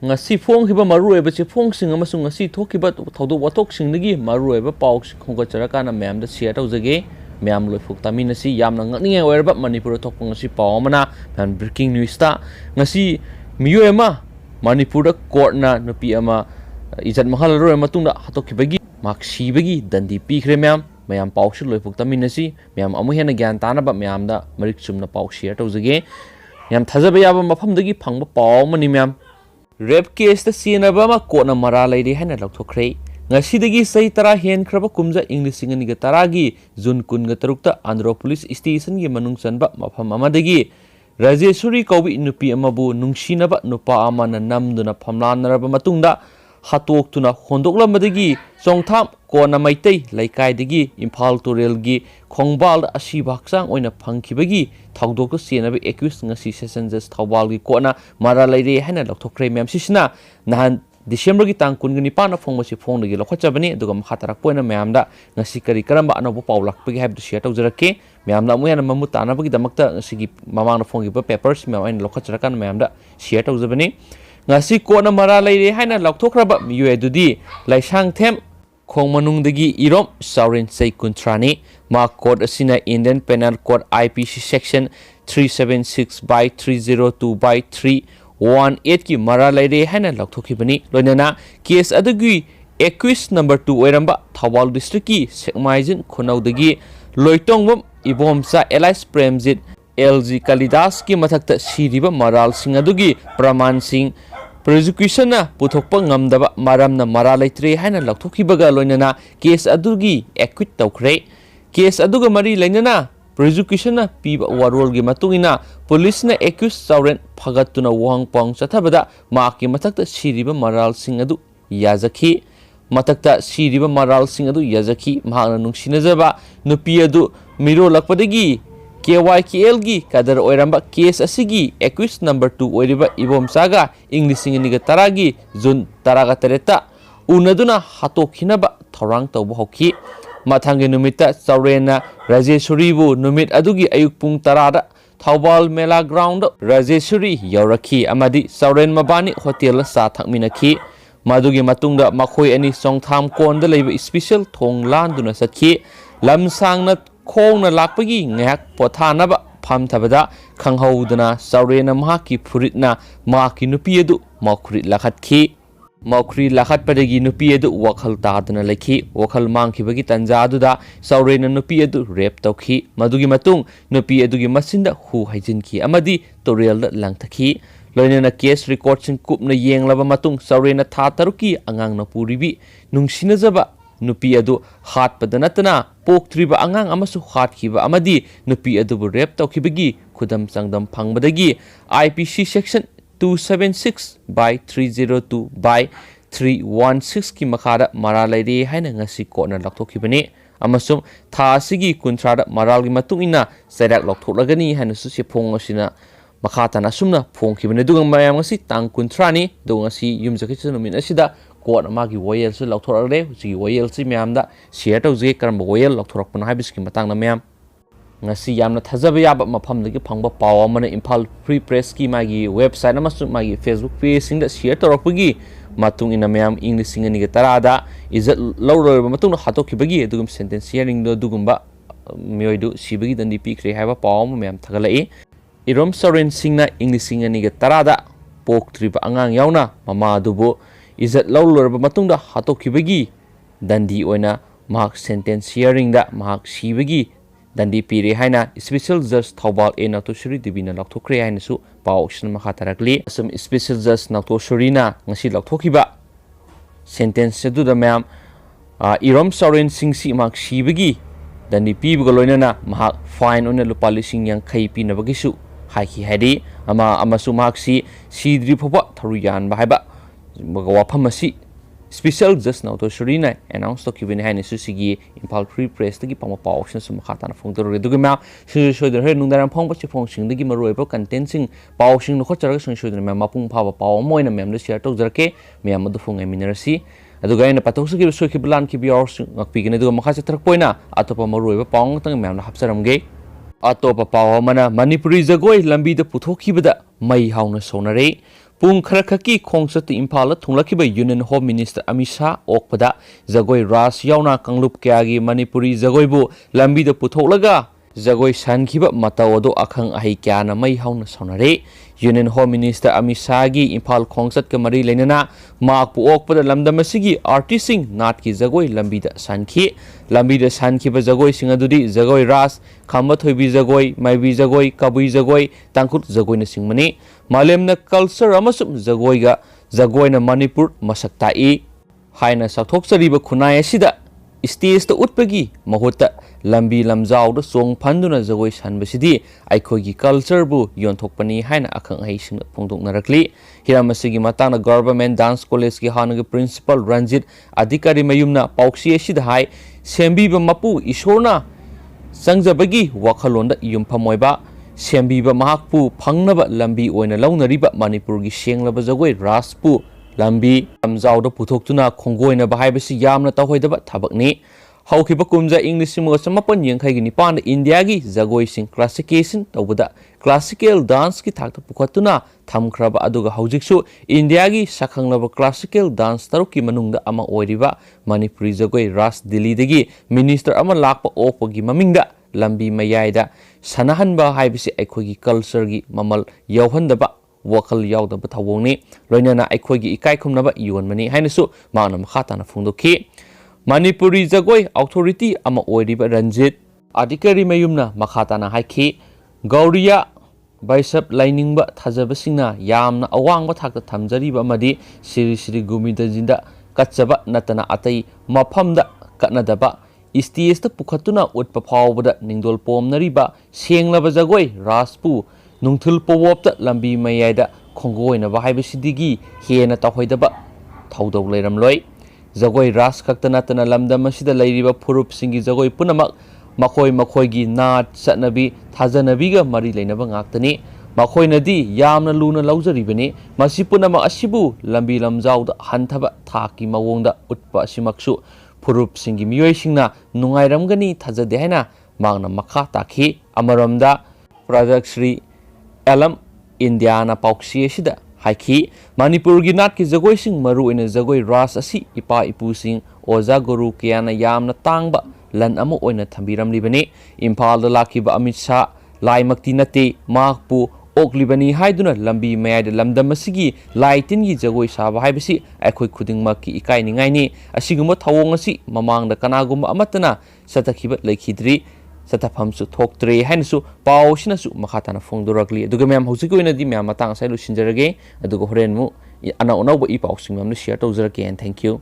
ngasi phong hiba maru eba che phong sing amasung ngasi thokiba thodo watok singdagi maru eba paw khongkachara kana mem da share tawjage mem loifuk tamina si yamna ngakninge oirba manipur thokpang ngasi paw mana man breaking news ta ngasi miyo ema manipur da court na nupi ama ijat mahal ro matungda hatokibagi maksibagi dandi pikre mem mayam paw shi loifuk tamina si mem amu hena gyan tanaba mem da marik chumna paw share tawjage yam thajaba yaba mafamdagi phangba paw mani mem Rape case ta sienaba ma kona mara lairi haina laukthokre ngasidagi sei tara hen khraba kumja english ngani ga taragi jun kun ga tarukta andhra police station gi manung chanba mafam amadagi Rajeshwari Kaubi nupi amabu nungsinaba nupa amana namduna phamlanaraba matungda hatoktuna hondoklambadagi chongtham kona maitai laikai Imphal Torelgi Khongbal asiba haksang oina phangkhibagi thawdok senaba accused ngasi session judge Thawbalgi kona mara laire haina laukthokre mem sisna nahan December gi tang kun gni pana phongmasi phongdagi lokhachabani aduga khatarak poina memda ngasi kari karamba anobo paulakpagi habdu share tawjarake memda muyana mamu tanabagi damakta ngasi mamangna phonggi papers mem ain lokhacharakan memda share tawjabani ngasi kona mara laire haina laukthokraba miyo edudi laisang them khongmanungdagi irom saurin sei kuntrani ma code asina Indian Penal Code IPC section 376/302/3 18 ki mara laire haina laukthokibani loinana case adugi accused number 2 oiramba Thawal district ki Sekmaijin Khonaudagi loitongwam ibomsa Elias Premjit LG Kalidas ki mathakta siriba maral sing adugi Praman Singh prosecution na puthokpa ngamdaba maramna mara laitre haina laukthokhibaga loinana case adugi acquit tawkhre case aduga mari lainana prosecution na piba warol gi matungina police na accused sauren phagatuna wangpang chathabada maki mathakta siriba maral sing adu yazakhi mathakta siriba maral sing adu yazakhi mahana nungsinajaba nupi adu miro lakpadagi KYKL gi kadar oiramba case asigi accused number 2 oiriba ibom saga English ngini taragi June taraga tereta unaduna hatokhinaba thorang tawba hokhi mathangi numita Saurena Rajeshwari bu numit adugi ayuk pung tarada Thawbal Mela ground Rajeshwari yaurakhi amadi Sauren mabani hotel sa thakminakhi madugi matungda makhoi ani songtham konda leiba special thong landuna sakhi lamsangna khongna lakpagi ngak pothanaba phamthabada khanghaudana Saurena mahaki phuritna maki nupi adu makhrit lakhatkhi Maukri lakhat padagi nupi adu wakhal tadana lekhi wakhal mangkhibagi tanja aduda Saurena nupi adu rape tawkhi madugi matung nupi adugi masinda hu haijinki amadi torel langthakhi loinana case record sing kupna yenglaba matung Saurena tha taruki angang na puribi nungsinajaba nupi adu hat padanatana poktriba angang amasu hatkhiba amadi nupi adu rape tawkhibagi khudam changdam phangbadagi IPC section 276/302/316 ki makhada mara laire haina ngasi kona lakthokhibani amasum tha asigi kuntrada maralgi matungina sairak laktholagani haina su sephong asina makhatana sumna phongkhibani dugang mayam ngasi tang kuntrani dongasi yumjaki chunumin asida kona magi woyel su laktholare husi woyel si mayamda share tawje karamba woyel lakthorakpana haibiski matangna mayam ngasi yamna thajaba yaba mafamdagi phangba paw amana Imphal Free Press ki magi website amasu magi Facebook page singda share torakpagi matung ina mayam English singani ga tarada izat lawraba matung hatokhibagi dugum sentence hearing do dugumba mioidu sibagi dandi pikre haiba paw mayam thagalai Irom Soren singna English singani ga tarada poktriba angang yauna mama dubu izat lawraba matungda hatokhibagi dandi oina mahak sentence hearing da mahak sibagi dandi pire haina special judge Thawbal e Nautosuri dibina laukthokre haina su paw shin makhataragli asum special judge Nautosuri na ngasi laukthokiba sentence du da ma'am Irom Soren singsi mak sibagi dandi pibuga loinana mahak fine ona lupa lising yang khai pinabagi su haiki hadi amasu mahak sidri phoba tharuyan ba haiba wafam asi Special Judge Nautosuri na announce to kibini haina susigi Imphal Free Press tagi pama paw option sum khatana phongdor dugma shoider he nungdaram phongba chi phongshing dagi maroiba content sing paw sing no khachara sing shoider ma mapung phaba paw moina mem le share tok jarke mem adu phongai minerasi aduga ina patoksu ki so ki plan ki bior ngakpi gine duga makha chathrak poina atopa maroiba paw tang mem na hapsaramge atopa paw mana Manipuri jagoi lambi da puthokibada mai hauna sonare ꯄꯨꯡ ꯈꯔ ꯈꯛꯀꯤ ꯈꯣꯡꯆꯠꯇ ꯏꯝꯐꯥꯜꯗ ꯊꯨꯡꯂꯛꯈꯤꯕ union home minister Amit Shah ꯑꯣꯛꯄꯗ ꯖꯒꯣꯏ ꯔꯥꯁ ꯌꯥꯎꯅ ꯀꯥꯡꯂꯨꯞ ꯀꯌꯥꯒꯤ ꯃꯅꯤꯄꯨꯔꯤ ꯖꯒꯣꯏꯕꯨ ꯂꯝꯕꯤꯗ ꯄꯨꯊꯣꯛꯂꯒ ꯖꯒꯣꯏ ꯁꯥꯍꯟꯈꯤꯕ ꯃꯇꯧ ꯑꯗꯨ ꯑꯈꯪ ꯑꯍꯩ ꯀꯌꯥꯅ ꯃꯩ ꯍꯧꯅ ꯁꯥꯎꯅꯔꯦ꯫ ꯌꯨꯅꯤꯌꯟ ꯍꯣꯝ ꯃꯤꯅꯤꯁꯇꯔ ꯑꯃꯤꯠ ꯁꯥꯍꯒꯤ ꯏꯝꯐꯥꯜ ꯈꯣꯡꯆꯠꯀ ꯃꯔꯤ ꯂꯩꯅꯅ ꯃꯍꯥꯛꯄꯨ ꯑꯣꯛꯄꯗ ꯂꯝꯗꯝ ꯑꯁꯤꯒꯤ ꯑꯥꯔꯇꯤꯁꯁꯤꯡ ꯅꯥꯠꯀꯤ ꯖꯒꯣꯏ ꯂꯝꯕꯤꯗ ꯁꯥꯍꯟꯈꯤ꯫ ꯂꯝꯕꯤꯗ ꯁꯥꯍꯟꯈꯤꯕ ꯖꯒꯣꯏꯁꯤꯡ ꯑꯗꯨꯗꯤ ꯖꯒꯣꯏ ꯔꯥꯁ, ꯈꯝꯕ ꯊꯣꯏꯕꯤ ꯖꯒꯣꯏ, ꯃꯥꯏꯕꯤ ꯖꯒꯣꯏ, ꯀꯕꯨꯏ ꯖꯒꯣꯏ, ꯇꯥꯡꯈꯨꯜ ꯖꯒꯣꯏꯅꯆꯤꯡꯕꯅꯤ꯫ ꯃꯥꯂꯦꯝꯅ ꯀꯜꯆꯔ ꯑꯃꯁꯨꯡ ꯖꯒꯣꯏꯅ ꯃꯅꯤꯄꯨꯔ ꯃꯁꯛ ꯇꯥꯛꯏ ꯍꯥꯏꯅ ꯆꯥꯎꯊꯣꯛꯆꯔꯤꯕ ꯈꯨꯟꯅꯥꯏ ꯑꯁꯤꯗ ꯁ꯭ꯇꯦꯖꯇ ꯎꯠꯄꯒꯤ ꯃꯍꯨꯠꯇ ꯂꯝꯕꯤ ꯂꯝꯖꯥꯎꯗ ꯆꯣꯡꯐꯟꯗꯨꯅ ꯖꯒꯣꯏ ꯁꯥꯍꯟꯕꯁꯤꯗꯤ ꯑꯩꯈꯣꯏꯒꯤ ꯀꯜꯆꯔꯕꯨ ꯌꯣꯟꯊꯣꯛꯄꯅꯤ ꯍꯥꯏꯅ ꯑꯈꯪ ꯑꯍꯩꯁꯤꯡꯅ ꯐꯣꯡꯗꯣꯛꯅꯔꯛꯂꯤ꯫ ꯍꯤꯔꯝ ꯑꯁꯤꯒꯤ ꯃꯇꯥꯡꯗ ꯒꯚꯔꯟꯃꯦꯟꯠ ꯗꯥꯟꯁ ꯀꯣꯂꯦꯖꯀꯤ ꯍꯥꯟꯅꯒꯤ ꯄ꯭ꯔꯤꯟꯁꯤꯄꯥꯜ ꯔꯟꯖꯤꯠ ꯑꯙꯤꯀꯥꯔꯤ ꯃꯌꯨꯝꯅ ꯄꯥꯎꯆꯦ ꯑꯁꯤꯗ ꯍꯥꯏ ꯁꯦꯝꯕꯤꯕ ꯃꯄꯨ ꯏꯁꯣꯔꯅ ꯆꯪꯖꯕꯒꯤ ꯋꯥꯈꯜꯂꯣꯟꯗ ꯌꯨꯝꯐꯝ ꯑꯣꯏꯕ ꯁꯦꯝꯕꯤꯕ ꯃꯍꯥꯛꯄꯨ ꯐꯪꯅꯕ ꯂꯝꯕꯤ ꯑꯣꯏꯅ ꯂꯧꯅꯔꯤꯕ ꯃꯅꯤꯄꯨꯔꯒꯤ ꯁꯦꯡꯂꯕ ꯖꯒꯣꯏ ꯔꯥꯁꯄꯨ ꯂꯝꯕꯤ ꯂꯝꯖꯥꯎꯗ ꯄꯨꯊꯣꯛꯇꯨꯅ ꯈꯣꯡꯒꯣꯏꯅꯕ ꯍꯥꯏꯕꯁꯤ ꯌꯥꯝꯅ ꯇꯧꯍꯩꯗꯕ ꯊꯕꯛꯅꯤ꯫ ꯍꯧꯈꯤꯕ ꯀꯨꯝꯖꯥ ꯏꯪ 1989ꯒꯤ ꯏꯟꯗꯤꯌꯥꯒꯤ ꯖꯒꯣꯏꯁꯤꯡ ꯀ꯭ꯂꯥꯁꯤꯐꯤꯀꯦꯁꯟ ꯇꯧꯕꯗ ꯀ꯭ꯂꯥꯁꯤꯀꯦꯜ ꯗꯥꯟꯁꯀꯤ ꯊꯥꯛꯇ ꯄꯨꯈꯠꯇꯨꯅ ꯊꯝꯈ꯭ꯔꯕ ꯑꯗꯨꯒ ꯍꯧꯖꯤꯛꯁꯨ ꯏꯟꯗꯤꯌꯥꯒꯤ ꯁꯛꯈꯪꯂꯕ ꯀ꯭ꯂꯥꯁꯤꯀꯦꯜ ꯗꯥꯟꯁ ꯇꯔꯨꯛꯀꯤ ꯃꯅꯨꯡꯗ ꯑꯃ ꯑꯣꯏꯔꯤꯕ ꯃꯅꯤꯄꯨꯔꯤ ꯖꯒꯣꯏ ꯔꯥꯁ ꯗꯤꯜꯂꯤꯗꯒꯤ ꯃꯤꯅꯤꯁꯇꯔ ꯑꯃ ꯂꯥꯛꯄ ꯑꯣꯛꯄꯒꯤ ꯃꯃꯤꯡꯗ ꯂꯝꯕꯤ ꯃꯌꯥꯏꯗ ꯁꯥꯟꯅꯍꯟꯕ ꯍꯥꯏꯕꯁꯤ ꯑꯩꯈꯣꯏꯒꯤ ꯀꯜꯆꯔꯒꯤ ꯃꯃꯜ ꯌꯥꯎꯍꯟꯗꯕ ꯋꯥꯈꯜ ꯌꯥꯎꯗꯕ ꯊꯧꯑꯣꯡꯅꯤ ꯂꯣꯏꯅꯅ ꯑꯩꯈꯣꯏꯒꯤ ꯏꯀꯥꯏꯈꯨꯝꯅꯕ ꯌꯣꯟꯕꯅꯤ ꯍꯥꯏꯅꯁꯨ ꯃꯍꯥꯛꯅ ꯃꯈꯥ ꯇꯥꯅ ꯐꯣꯡꯗꯣꯛꯈꯤ꯫ ꯃꯅꯤꯄꯨꯔꯤ ꯖꯒꯣꯏ ꯑꯣꯊꯣꯔꯤꯇꯤ ꯑꯃ ꯑꯣꯏꯔꯤꯕ ꯔꯟꯖꯤꯠ ꯑꯙꯤꯀꯥꯔꯤ ꯃꯌꯨꯝꯅ ꯃꯈꯥ ꯇꯥꯅ ꯍꯥꯏꯈꯤ ꯒꯧꯔꯤꯌꯥ ꯕꯩꯁꯞ ꯂꯥꯏꯅꯤꯡꯕ ꯊꯥꯖꯕꯁꯤꯡꯅ ꯌꯥꯝꯅ ꯑꯋꯥꯡꯕ ꯊꯥꯛꯇ ꯊꯝꯖꯔꯤꯕ ꯑꯃꯗꯤ ꯁ꯭ꯔꯤ ꯁ꯭ꯔꯤ ꯒꯣꯕꯤꯟꯗꯖꯤꯗ ꯀꯠꯆꯕ ꯅꯠꯇꯅ ꯑꯇꯩ ꯃꯐꯝꯗ ꯀꯠꯅꯗꯕ ꯁ꯭ꯇꯦꯖꯇ ꯄꯨꯈꯠꯇꯨꯅ ꯎꯠꯄ ꯐꯥꯎꯕꯗ ꯅꯤꯡꯗꯣꯜ ꯄꯣꯝꯅꯔꯤꯕ ꯁꯦꯡꯂꯕ ꯖꯒꯣꯏ ꯔꯥꯁꯄꯨ ꯅꯨꯡꯊꯤꯜ ꯄꯣꯋꯣꯞꯇ ꯂꯝꯕꯤ ꯃꯌꯥꯏꯗ ꯈꯣꯡꯒꯣꯏꯅꯕ ꯍꯥꯏꯕꯁꯤꯗꯒꯤ ꯍꯦꯟꯅ ꯇꯧꯍꯩꯗꯕ ꯊꯧꯗꯧ ꯂꯩꯔꯝꯂꯣꯏ꯫ ꯖꯒꯣꯏ ꯔꯥꯁ ꯈꯛꯇ ꯅꯠꯇꯅ ꯂꯝꯗꯝ ꯑꯁꯤꯗ ꯂꯩꯔꯤꯕ ꯐꯨꯔꯨꯞꯁꯤꯡꯒꯤ ꯖꯒꯣꯏ ꯄꯨꯝꯅꯃꯛ ꯃꯈꯣꯏꯒꯤ ꯅꯥꯠ ꯆꯠꯅꯕꯤ ꯊꯥꯖꯅꯕꯤꯒ ꯃꯔꯤ ꯂꯩꯅꯕ ꯉꯥꯛꯇꯅꯤ꯫ ꯃꯈꯣꯏꯅꯗꯤ ꯌꯥꯝꯅ ꯂꯨꯅ ꯂꯧꯖꯔꯤꯕꯅꯤ꯫ ꯃꯁꯤ ꯄꯨꯝꯅꯃꯛ ꯑꯁꯤꯕꯨ ꯂꯝꯕꯤ ꯂꯝꯖꯥꯎꯗ ꯍꯟꯊꯕ ꯊꯥꯛꯀꯤ ꯃꯑꯣꯡꯗ ꯎꯠꯄ ꯑꯁꯤꯃꯛꯁꯨ ꯐꯨꯔꯨꯞꯁꯤꯡꯒꯤ ꯃꯤꯑꯣꯏꯁꯤꯡꯅ ꯅꯨꯡꯉꯥꯏꯔꯝꯒꯅꯤ ꯊꯥꯖꯗꯦ ꯍꯥꯏꯅ ꯃꯍꯥꯛꯅ ꯃꯈꯥ ꯇꯥꯈꯤ꯫ ꯑꯃꯔꯣꯝꯗ ꯄ꯭ꯔꯗꯛꯁ꯭ꯔꯤ ꯑꯦꯂꯝ ꯏꯟꯗꯤꯌꯥꯅ ꯄꯥꯎꯆꯦ ꯑꯁꯤꯗ ꯍꯥꯏꯈꯤ ꯃꯅꯤꯄꯨꯔꯒꯤ ꯅꯥꯠꯀꯤ ꯖꯒꯣꯏꯁꯤꯡ ꯃꯔꯨꯑꯣꯏꯅ ꯖꯒꯣꯏ ꯔꯥꯁ ꯑꯁꯤ ꯏꯄꯥ ꯏꯄꯨꯁꯤꯡ ꯑꯣꯖꯥ ꯒꯨꯔꯨ ꯀꯌꯥꯅ ꯌꯥꯝꯅ ꯇꯥꯡꯕ ꯂꯟ ꯑꯃ ꯑꯣꯏꯅ ꯊꯝꯕꯤꯔꯝꯂꯤꯕꯅꯤ꯫ ꯏꯝꯐꯥꯜꯗ ꯂꯥꯛꯈꯤꯕ ꯑꯃꯤꯠ ꯁꯥꯍ ꯂꯥꯏꯃꯛꯇꯤ ꯅꯠꯇꯦ ꯃꯍꯥꯛꯄꯨ ꯑꯣꯛꯂꯤꯕꯅꯤ ꯍꯥꯏꯗꯨꯅ ꯂꯝꯕꯤ ꯃꯌꯥꯏꯗ ꯂꯝꯗꯝ ꯑꯁꯤꯒꯤ ꯂꯥꯏ ꯇꯤꯟꯒꯤ ꯖꯒꯣꯏ ꯁꯥꯕ ꯍꯥꯏꯕꯁꯤ ꯑꯩꯈꯣꯏ ꯈꯨꯗꯤꯡꯃꯛꯀꯤ ꯏꯀꯥꯏꯅꯤꯡꯉꯥꯏꯅꯤ꯫ ꯑꯁꯤꯒꯨꯝꯕ ꯊꯧꯑꯣꯡ ꯑꯁꯤ ꯃꯃꯥꯡꯗ ꯀꯅꯥꯒꯨꯝꯕ ꯑꯃꯠꯇꯅ ꯆꯠꯊꯈꯤꯕ ꯂꯩꯈꯤꯗ꯭ꯔꯤ ꯆꯠꯊꯐꯝꯁꯨ ꯊꯣꯛꯇ꯭ꯔꯦ ꯍꯥꯏꯅꯁꯨ ꯄꯥꯎ ꯑꯁꯤꯅꯁꯨ ꯃꯈꯥ ꯇꯥꯅ ꯐꯣꯡꯗꯣꯔꯛꯂꯤ꯫ ꯑꯗꯨꯒ ꯃꯌꯥꯝ ꯍꯧꯖꯤꯛꯀꯤ ꯑꯣꯏꯅꯗꯤ ꯃꯌꯥꯝ ꯃꯇꯥꯡ ꯑꯁꯤ ꯂꯣꯏꯁꯤꯟꯖꯔꯒꯦ ꯑꯗꯨꯒ ꯍꯣꯔꯦꯟ ꯑꯃꯨꯛ ꯑꯅꯧ ꯑꯅꯧꯕ ꯏ ꯄꯥꯎꯁꯤꯡ ꯃꯌꯥꯝꯅ ꯁꯤꯌꯔ ꯇꯧꯖꯔꯛꯀꯦ꯫ ꯊꯦꯡꯛ ꯌꯨ꯫